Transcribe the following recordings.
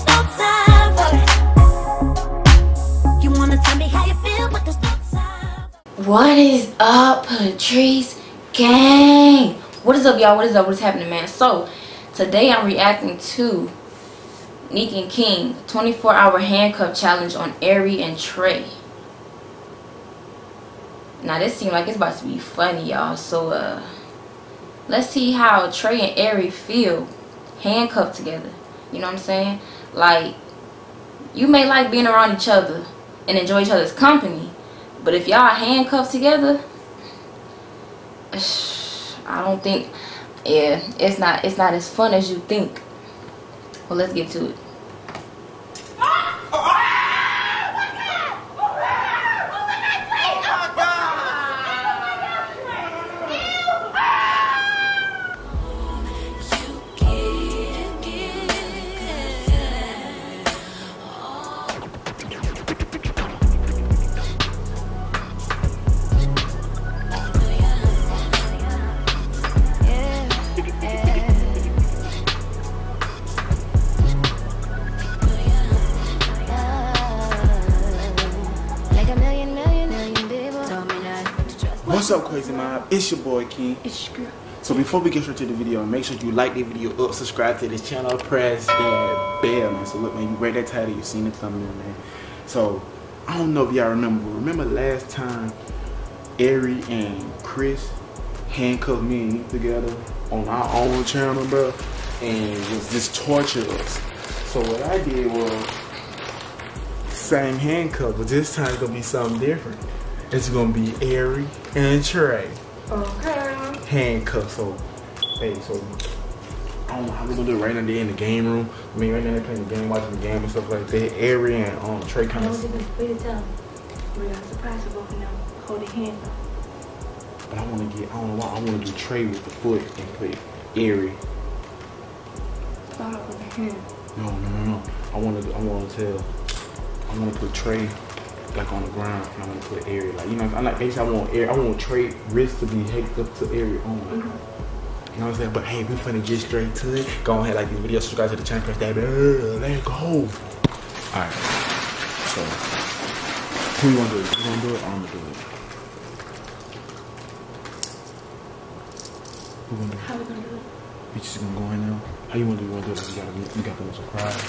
there's no time for it. You wanna tell me how you feel, but there's no time. What is up, Patrice gang? What is up, y'all? What is up? What is happening, man? So today I'm reacting to Nique and King 24-hour handcuff challenge on Airi and Trey. Now this seems like it's about to be funny, y'all. So let's see how Trey and Airi feel handcuffed together. You know what I'm saying? Like, you may like being around each other and enjoy each other's company, but if y'all handcuffed together, I don't think, yeah, it's not as fun as you think. Well, let's get to it. What's up, crazy mob? It's your boy King. It's your girl. So before we get straight to the video, make sure you like the video up, subscribe to this channel, press that bell, man. So look, man, you read that title, you seen the thumbnail, man. So I don't know if y'all remember last time Airi and Chris handcuffed me and Nique together on our own channel, bro, and was just torture us. So what I did was same handcuff, but this time it's gonna be something different. It's gonna be Airi and Trey. Okay. Handcuffs. So, hey, so I don't know how we're gonna do it right now. They're in the game room. I mean, right now they're playing the game, watching the game and stuff like that. Airi and Trey kind of. We're gonna surprise both of them. Hold their hands up. But I want to get. I don't know why. I want to do Trey with the foot and put Airi. Start off with the hand. No. I want to put Trey like on the ground, and I want to put Airi, like, you know, I'm like, basically I want Trey wrist to be hooked up to Airi on. You know what I'm saying? But hey, we finna get straight to it. Go ahead, like this video, subscribe to the channel, press that bell. Let's go. Alright. So who you wanna do it? You gonna do it? I'm gonna do it. Who gonna do it? How we gonna do it? We just gonna go in now. How you wanna do it? You wanna do it? You got the surprise.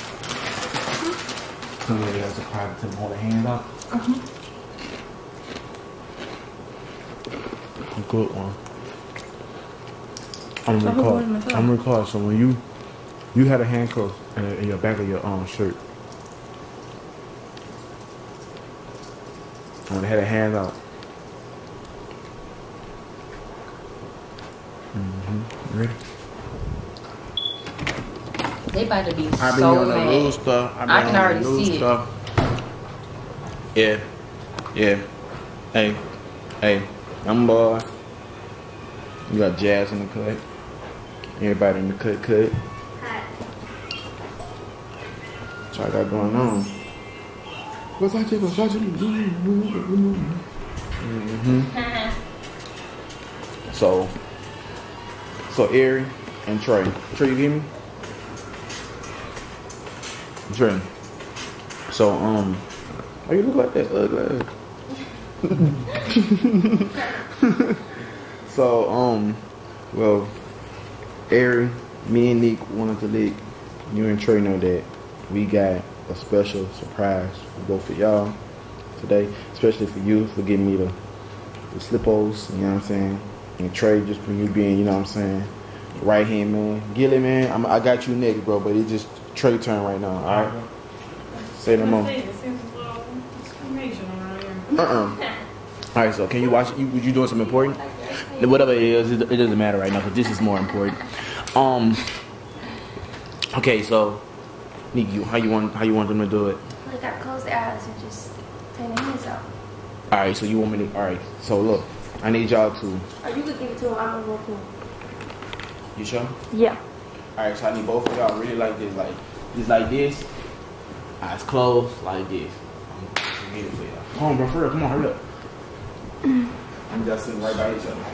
Somebody got a surprise to hold their hand up. A good one. I'm recording. So when you had a handcuff in your back of your shirt, when they had a hand out. Ready? They about to be I be so on the mad. loose stuff. I can already see it. Yeah. Hey, I'm boy. You got Jazz in the cut. Everybody in the cut. That's what I got going on. What's that? So Airi and Trey. Trey, you hear me? Trey. So why you look like that? Ugly. So well, Airi, me and Nique wanted to let you and Trey know that we got a special surprise for both of y'all today, especially for you for giving me the slippos, you know what I'm saying? And Trey, just for you being, you know what I'm saying, right hand man. Gilly, man, I got you next, bro, but it's just Trey turn right now, alright? Say no more. Alright, so can you watch it? Was you doing something important? Whatever it is, it doesn't matter right now, because this is more important. Okay, so Nique, how you want them to do it? They gotta close their eyes and just turn their hands out. Alright, so you want me to, alright, so look, I need y'all to. Or you could give it to them, I'm gonna go through. You sure? Yeah. Alright, so I need both of y'all really like this, like this, eyes closed, like this. I'm gonna get it for y'all. Come on, bro, for real, come on, hurry up. I'm just sitting right by each other.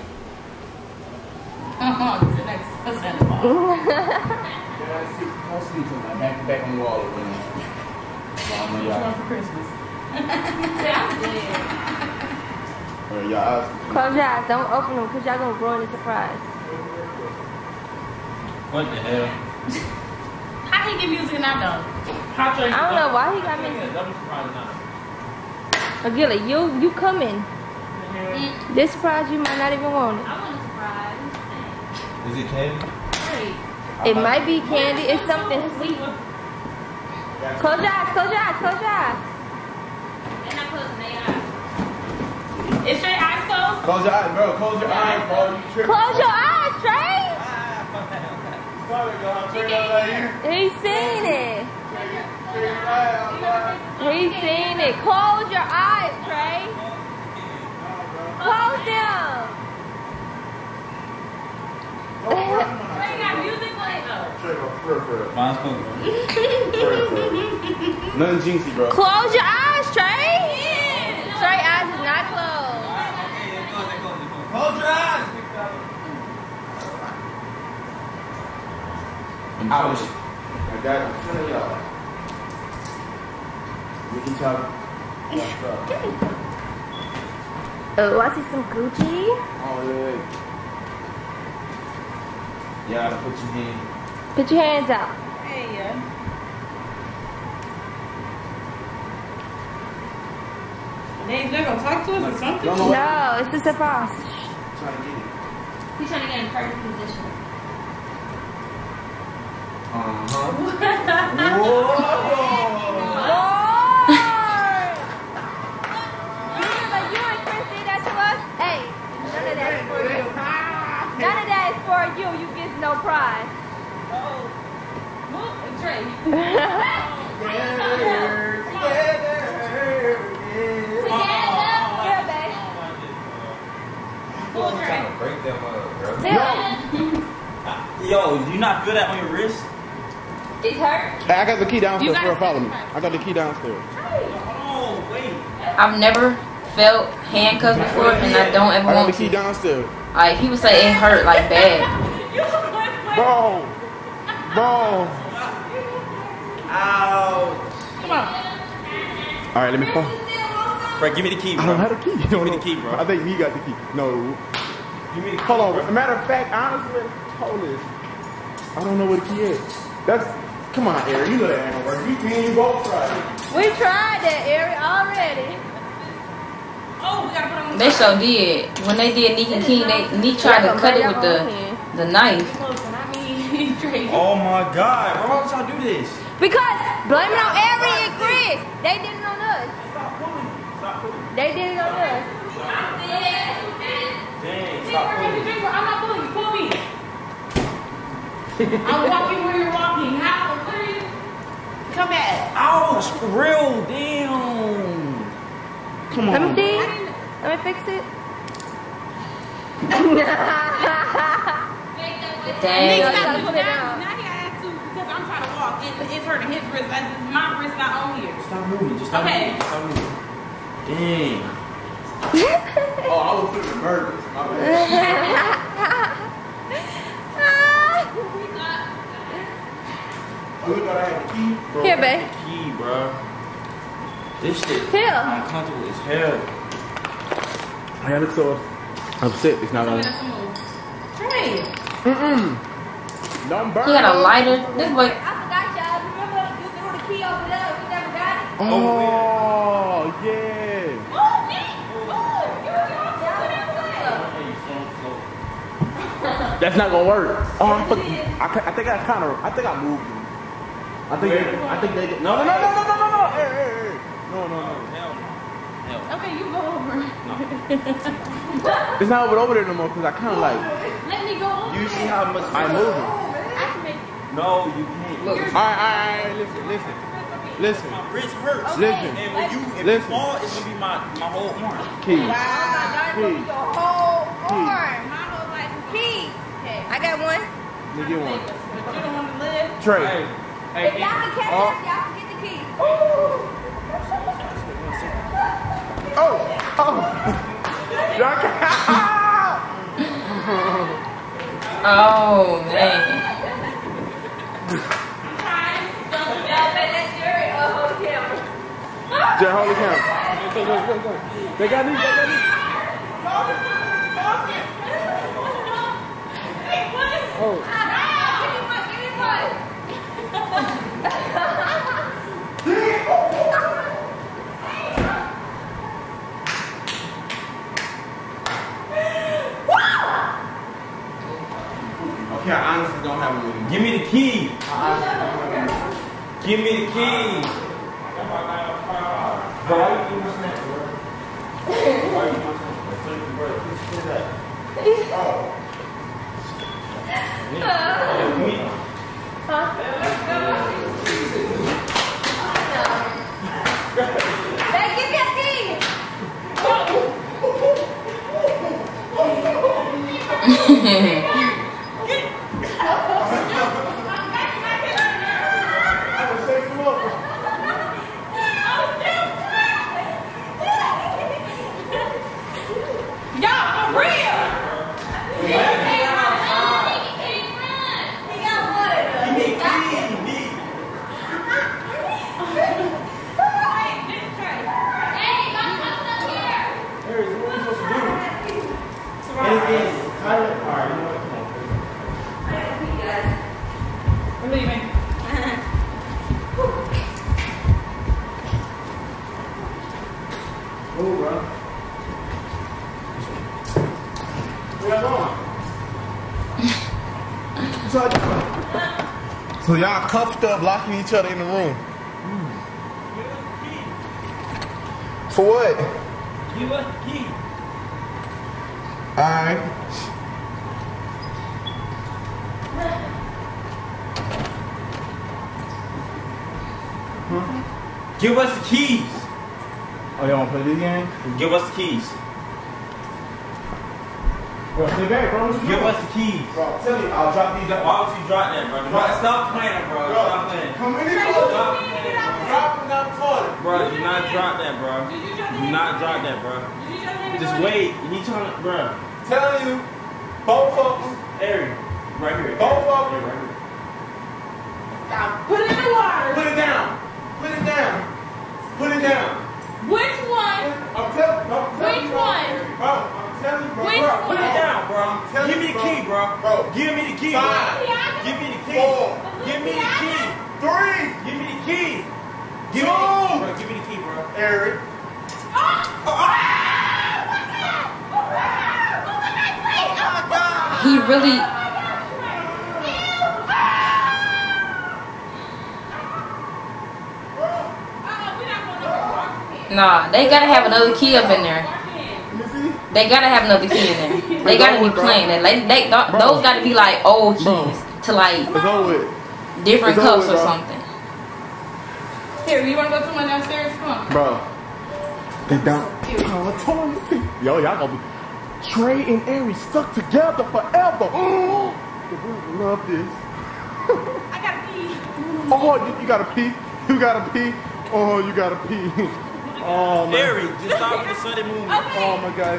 Don't sleep tonight. Back on the wall over there. What you want for Christmas? Y'all. Close your eyes. Don't open them because y'all gonna ruin the surprise. What the hell? How he get music and I don't? I don't know why he got me. Double surprise now. Agila, you coming. This surprise you might not even want it. I want a surprise. Is it candy? Hey. It might be candy. It's something sweet. Close your eyes. Close your eyes. Close your eyes. And I close my eyes. Is your eyes closed? Close your eyes, bro. Close your eyes, bro. You tripping. Close your eyes, Trey. He's seen it. He's seen it. Close your eyes, Trey. Close them. Trey got music playing. Mine's cool. Nothing jinxy, bro. Close your eyes, Trey. Trey eyes is not closed. Close your eyes. Ouch. I got it. I'm telling y'all. We can talk. Oh, I see some Gucci. Oh, yeah. You gotta put your hand. Put your hands out. Hey, yeah. They're gonna talk to us or something? Don't know. No, it's a surprise. Trying to get it. He's trying to get in perfect position. Uh-huh. Remember, you and Chris did that to us? Hey, none of that is for you. None of that is for you. You get no prize. Trey. Here, babe. Pull Trey. Break them up, bro. Here. Yo, do you not feel that on your wrist? It hurt. Hey, I got the key downstairs. You gotta Bro, follow me. say I got the key downstairs. Oh, wait. I've never felt handcuffs before, and I don't ever I got the want key to. downstairs. Like, people say it hurt like bad. Bro. Bro. Ouch. Come on. All right, let me fall. Bro, give me the key, bro. I don't have the key. Give me the key, bro. I think me got the key. No. Give me the key, Hold on. bro. As a matter of fact, honestly, hold this. I don't know where the key is. Come on, Airi. You know that ain't gonna work. You both tried it. We tried that, Airi, already. Oh, we gotta put on the They so did. When they did Nique and King, Nique tried to cut it with the knife. close and I mean Trey. Oh my God. Why would y'all do this? Because blame it on Airi and Chris. They did it on us. Stop pulling. Stop pulling. They did it on us. Dang, See, stop we're pulling. making I'm not pulling you. Pull me. I'm walking where you're walking. How? Where are you? Come back. Ouch, for real, damn. Come on. Let me see. Let me fix it. Dang. gotta put it down. Now he has to because I'm trying to walk. It's hurting his wrist. My wrist not on here. Stop moving. Just stop Okay. moving. Just stop moving. Dang. Oh, I was flipping burgers. My bad. Oh, you thought I had the key? Bro, Here, babe. Key, bro. This shit Here. uncomfortable as hell. I look so upset. It's not on. Trey. Don't burn. He got a lighter. This boy. I forgot y'all. Remember you threw the key over there? We never got it. Oh, yeah. Move me. Move. That's not gonna work. Oh, I think I moved them. I think they did. No. Hey. No. Hell no. Okay, you go over. It's not over there no more because I kind of like. Let me go over. You see how much I moved them. I can make No, you can't. Look. All right. Listen. My wrist hurts. Listen. And when you Listen. fall, it's gonna be my whole arm. Key. Oh my God, it's Key. your whole arm. my whole life. Key. I got one. Let me get one. But you don't want to live. Trey. If y'all can catch up, y'all can get the key. Oh. Y'all can. Oh man. Just hold the camera. Go. They got these. Oh. Okay, I honestly don't have a video. Give me the key. Give me the key. Bro, why you doing that, bro? Why you doing that? Hey, give me a key. We're leaving. Oh, bro. Where y'all going? So y'all cuffed up, locking each other in the room. For what? Give us the key. Alright. Give us the keys. Oh, y'all wanna play this game? Give us the keys. Bro, stay back, bro. What you Give doing? us the keys. Bro, I'm telling you, I'll drop these. Why would you drop that, bro? Stop playing, bro. Stop playing. Come in here, bro. Drop them down the toilet. Bro, do not drop that, bro. Do not drop that, bro. Just wait. You trying to, bro. Telling you, both of them. Airi, right here. Both of them. Right here. Put it in the water. Put it down. Put it down. Put it down. Which one? I'm telling you. Which one? Bro, I'm telling you, bro. Which Bro, Put it down, bro. Tell Give me, me the bro. key, bro. Bro. Give me the key, bro. 5, Give me the key. 4, Give me the key. 3, Give me the key. Give me the key, bro. Give me the key, bro. Airi. He really. Nah, they gotta have another key up in there. They gotta have another key in there. They gotta be playing it. Those gotta be like old keys to like It's over with. different It's cups over, or bro. something. Here, you want to go to my downstairs? Come on. Bro. They down. Oh, I told you. Yo, y'all gonna be Trey and Airi stuck together forever. Oh, the world love this. I got to pee. Oh, you gotta pee. You gotta pee. Oh, you gotta pee. Oh, man. Airi, just stop with the Sunday movie. Oh, my God.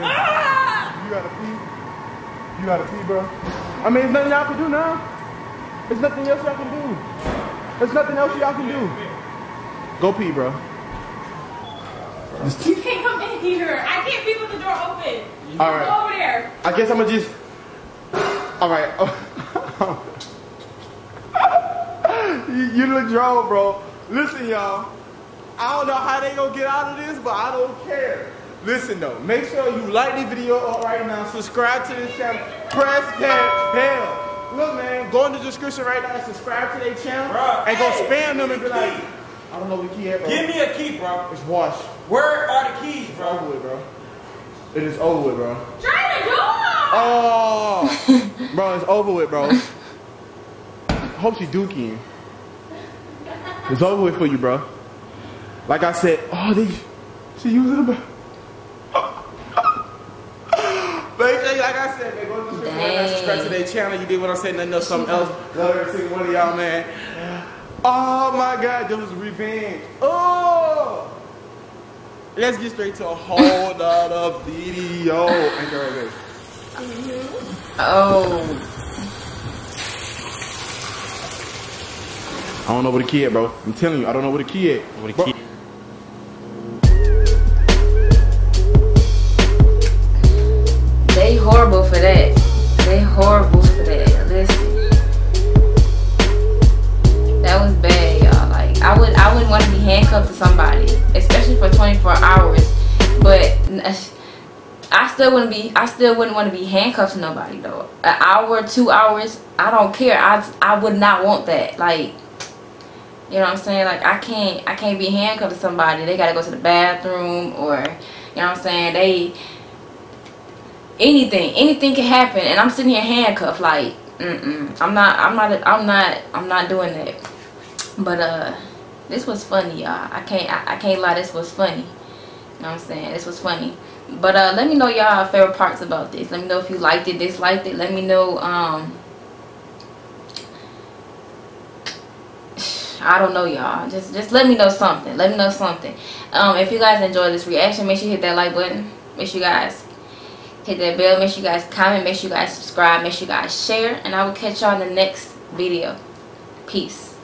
You gotta pee. You gotta pee, bro. I mean, there's nothing y'all can do now. There's nothing else y'all can do. There's nothing else y'all can do. Go pee, bro. You can't come in here. I can't pee with the door open. All right. Go over there. I guess I'm gonna just. All right. you look drunk, bro. Listen, y'all. I don't know how they gonna get out of this, but I don't care. Listen though, make sure you like this video up right now. Subscribe to this channel. Press that bell. Look, man, go in the description right now and subscribe to their channel. Bro, and go hey, spam them and be key. like, I don't know what key at, bro. Give me a key, bro. It's wash. Where are the keys, It's bro? over with, bro. It is over with, bro. Try the door. Oh, bro, it's over with, bro. Hope she dookie. It's over with for you, bro. Like I said, she using the. Like I said, man, go to the description right now, subscribe to their channel. You did what I said, nothing else, something else. Love every single one of y'all, man. Oh my God, this was revenge. Oh, let's get straight to a whole nother video. Oh. I don't know where the kid, bro. I'm telling you, I don't know where the kid. Where the kid? They horrible for that. They horrible for that. Listen, that was bad, y'all. Like I wouldn't want to be handcuffed to somebody, especially for 24 hours. But I still wouldn't want to be handcuffed to nobody though. An hour, 2 hours, I don't care. I would not want that. Like, you know what I'm saying? Like I can't be handcuffed to somebody. They gotta go to the bathroom, or you know what I'm saying? Anything can happen, and I'm sitting here handcuffed. Like, I'm not doing that. But this was funny, y'all. I can't lie. This was funny. You know what I'm saying? This was funny. But let me know y'all favorite parts about this. Let me know if you liked it, disliked it. Let me know. I don't know, y'all. Just let me know something. Let me know something. If you guys enjoyed this reaction, make sure you hit that like button. Make sure you guys hit that bell. Make sure you guys comment. Make sure you guys subscribe. Make sure you guys share. And I will catch y'all in the next video. Peace.